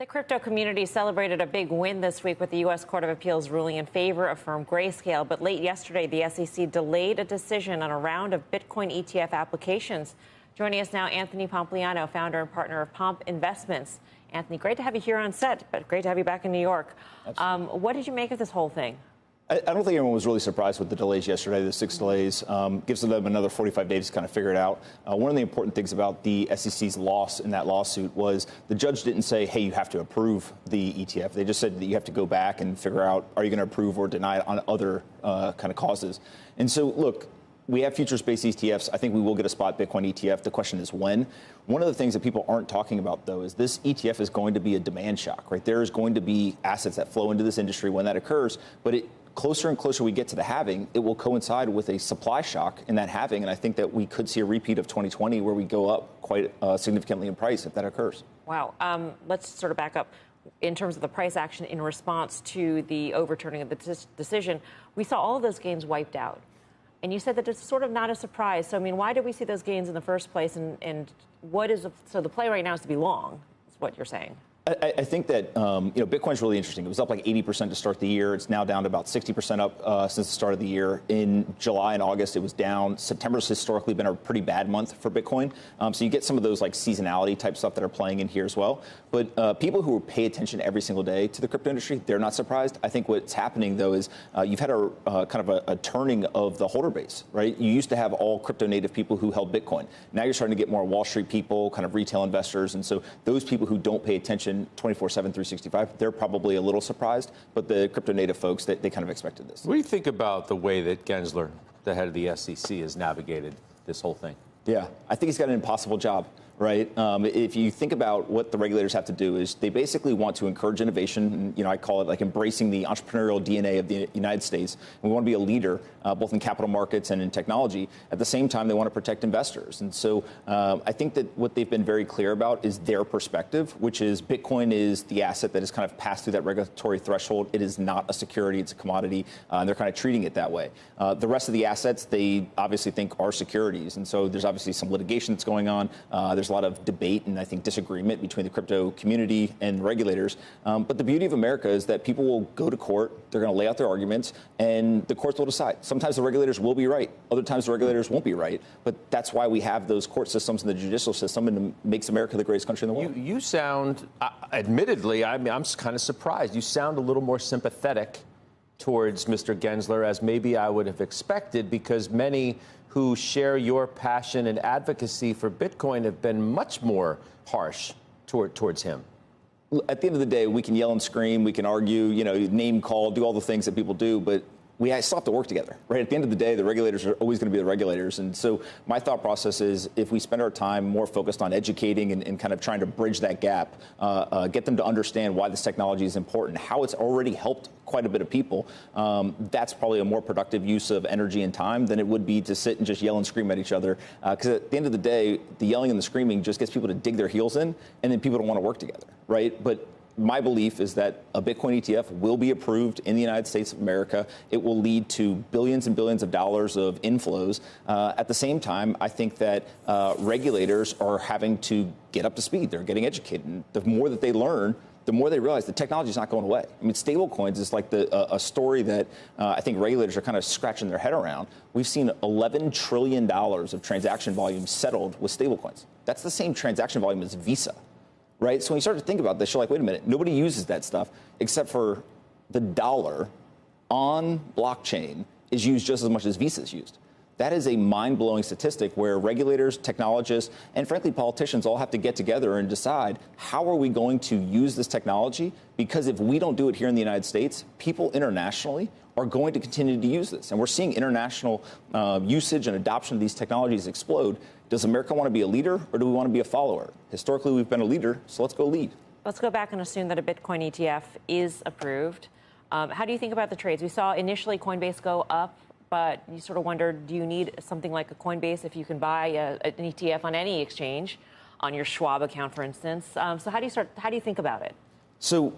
The crypto community celebrated a big win this week with the U.S. Court of Appeals ruling in favor of firm Grayscale. But late yesterday, the SEC delayed a decision on a round of Bitcoin ETF applications. Joining us now, Anthony Pompliano, founder and partner of Pomp Investments. Anthony, great to have you here on set, but great to have you back in New York. What did you make of this whole thing? I don't think anyone was really surprised with the delays yesterday, the 6 delays. Gives them another 45 days to kind of figure it out. One of the important things about the SEC's loss in that lawsuit was the judge didn't say, hey, you have to approve the ETF. They just said that you have to go back and figure out, are you going to approve or deny it on other kind of causes? And so, look, we have futures-based ETFs. I think we will get a spot Bitcoin ETF. The question is when. One of the things that people aren't talking about, though, is this ETF is going to be a demand shock, right? There is going to be assets that flow into this industry when that occurs, but closer and closer we get to the halving, it will coincide with a supply shock in that halving. And I think that we could see a repeat of 2020 where we go up quite significantly in price if that occurs. Wow. Let's sort of back up. In terms of the price action in response to the overturning of the decision, we saw all of those gains wiped out. And you said that it's sort of not a surprise. So, I mean, why did we see those gains in the first place? And what is so the play right now is to be long, is what you're saying. I think that, Bitcoin's really interesting. It was up like 80% to start the year. It's now down to about 60% up since the start of the year. In July and August, it was down. September's historically been a pretty bad month for Bitcoin. So you get some of those like seasonality type stuff that are playing in here as well. But people who pay attention every single day to the crypto industry, they're not surprised. I think what's happening, though, is you've had kind of a turning of the holder base, right? You used to have all crypto native people who held Bitcoin. Now you're starting to get more Wall Street people, kind of retail investors. And so those people who don't pay attention 24/7, 365, they're probably a little surprised, but the crypto native folks, they kind of expected this. What do you think about the way that Gensler, the head of the SEC, has navigated this whole thing? Yeah, I think he's got an impossible job, right? If you think about what the regulators have to do is they basically want to encourage innovation. And, I call it like embracing the entrepreneurial DNA of the United States. We want to be a leader, both in capital markets and in technology. At the same time, they want to protect investors. And so I think that what they've been very clear about is their perspective, which is Bitcoin is the asset that has kind of passed through that regulatory threshold. It is not a security, it's a commodity, and they're kind of treating it that way. The rest of the assets, they obviously think are securities. And so there's obviously some litigation that's going on. There's a lot of debate and I think disagreement between the crypto community and regulators. But the beauty of America is that people will go to court, they're going to lay out their arguments, and the courts will decide. Sometimes the regulators will be right. Other times the regulators won't be right. But that's why we have those court systems and the judicial system, and it makes America the greatest country in the world. You sound, admittedly, I'm kind of surprised. You sound a little more sympathetic towards Mr. Gensler, as maybe I would have expected, because many who share your passion and advocacy for Bitcoin have been much more harsh towards him. At the end of the day, we can yell and scream, we can argue, name call, do all the things that people do, but we still have to work together, right? At the end of the day, the regulators are always going to be the regulators. And so my thought process is if we spend our time more focused on educating and kind of trying to bridge that gap, get them to understand why this technology is important, how it's already helped quite a bit of people, that's probably a more productive use of energy and time than it would be to sit and just yell and scream at each other. Because at the end of the day, the yelling and the screaming just gets people to dig their heels in, and then people don't want to work together, right? But my belief is that a Bitcoin ETF will be approved in the United States of America. It will lead to billions and billions of dollars of inflows. At the same time, I think that regulators are having to get up to speed. They're getting educated. And the more that they learn, the more they realize the technology is not going away. I mean, stable coins is like a story that I think regulators are kind of scratching their head around. We've seen $11 trillion of transaction volume settled with stable coins. That's the same transaction volume as Visa. Right? So when you start to think about this, you're like, wait a minute, nobody uses that stuff except for the dollar on blockchain is used just as much as Visa is used. That is a mind-blowing statistic where regulators, technologists, and frankly, politicians all have to get together and decide how are we going to use this technology? Because if we don't do it here in the United States, people internationally are going to continue to use this. And we're seeing international usage and adoption of these technologies explode. Does America want to be a leader or do we want to be a follower? Historically, we've been a leader, so let's go lead. Let's go back and assume that a Bitcoin ETF is approved. How do you think about the trades? We saw initially Coinbase go up, but you sort of wonder, do you need something like a Coinbase if you can buy an ETF on any exchange, on your Schwab account, for instance? So how do you think about it? So,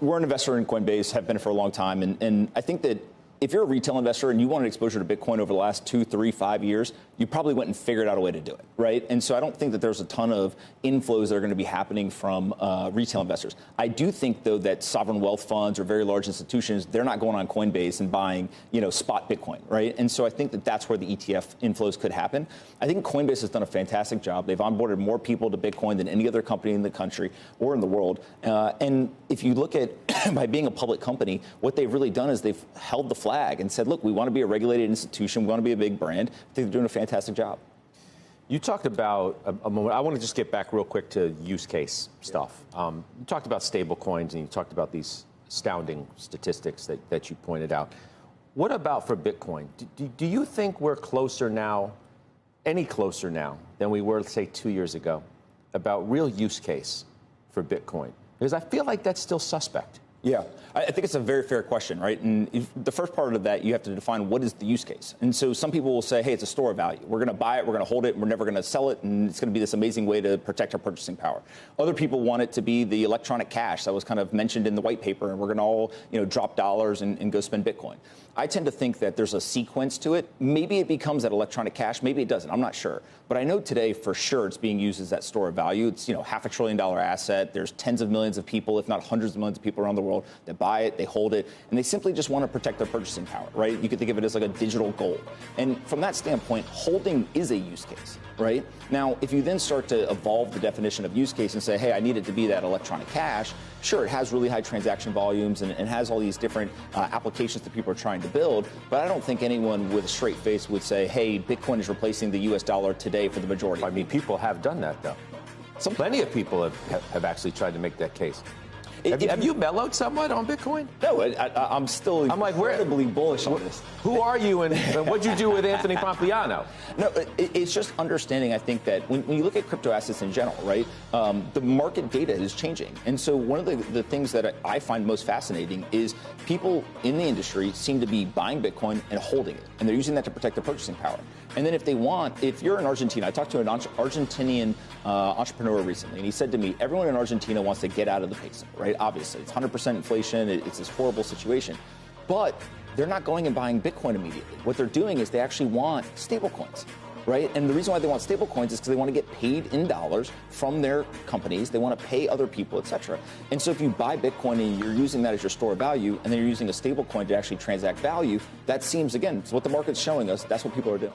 we're an investor in Coinbase, have been for a long time, and I think that if you're a retail investor and you wanted exposure to Bitcoin over the last 2, 3, 5 years, you probably went and figured out a way to do it, right? And so I don't think that there's a ton of inflows that are going to be happening from retail investors. I do think, though, that sovereign wealth funds or very large institutions, they're not going on Coinbase and buying, spot Bitcoin, right? And so I think that that's where the ETF inflows could happen. I think Coinbase has done a fantastic job. They've onboarded more people to Bitcoin than any other company in the country or in the world. And if you look at, by being a public company, what they've really done is they've held the flag and said, look, we want to be a regulated institution. We want to be a big brand. I think they're doing a fantastic job. You talked about a moment. I want to just get back real quick to use case stuff. You talked about stable coins and you talked about these astounding statistics that you pointed out. What about for Bitcoin? Do you think we're closer now, any closer now, than we were, say, 2 years ago about real use case for Bitcoin? Because I feel like that's still suspect. Yeah, I think it's a very fair question, right? And the first part of that, you have to define what is the use case. And so some people will say, hey, it's a store of value. We're going to buy it, we're going to hold it, we're never going to sell it, and it's going to be this amazing way to protect our purchasing power. Other people want it to be the electronic cash that was kind of mentioned in the white paper, and we're going to all drop dollars and go spend Bitcoin. I tend to think that there's a sequence to it. Maybe it becomes that electronic cash, maybe it doesn't. I'm not sure. But I know today for sure it's being used as that store of value. It's $500 billion asset. There's tens of millions of people, if not hundreds of millions of people around the world that buy it, they hold it, and they simply just want to protect their purchasing power, right? You could think of it as like a digital gold. And from that standpoint, holding is a use case, right? Now, if you then start to evolve the definition of use case and say, hey, I need it to be that electronic cash, sure, it has really high transaction volumes and has all these different applications that people are trying to build, but I don't think anyone with a straight face would say, hey, Bitcoin is replacing the US dollar today for the majority. I mean, people have done that, though. Plenty of people have actually tried to make that case. Have you mellowed somewhat on Bitcoin? No, I'm still incredibly bullish on this. Who are you and what'd you do with Anthony Pompliano? No, it's just understanding, I think, that when you look at crypto assets in general, right, the market data is changing. And so one of the things that I find most fascinating is people in the industry seem to be buying Bitcoin and holding it. And they're using that to protect their purchasing power. And then if you're in Argentina, I talked to an Argentinian entrepreneur recently, and he said to me, everyone in Argentina wants to get out of the peso, right? Obviously, it's 100% inflation. It's this horrible situation. But they're not going and buying Bitcoin immediately. What they're doing is they actually want stable coins, right? And the reason why they want stable coins is because they want to get paid in dollars from their companies. They want to pay other people, et cetera. And so if you buy Bitcoin and you're using that as your store of value, and then you're using a stable coin to actually transact value, that seems, again, it's what the market's showing us. That's what people are doing.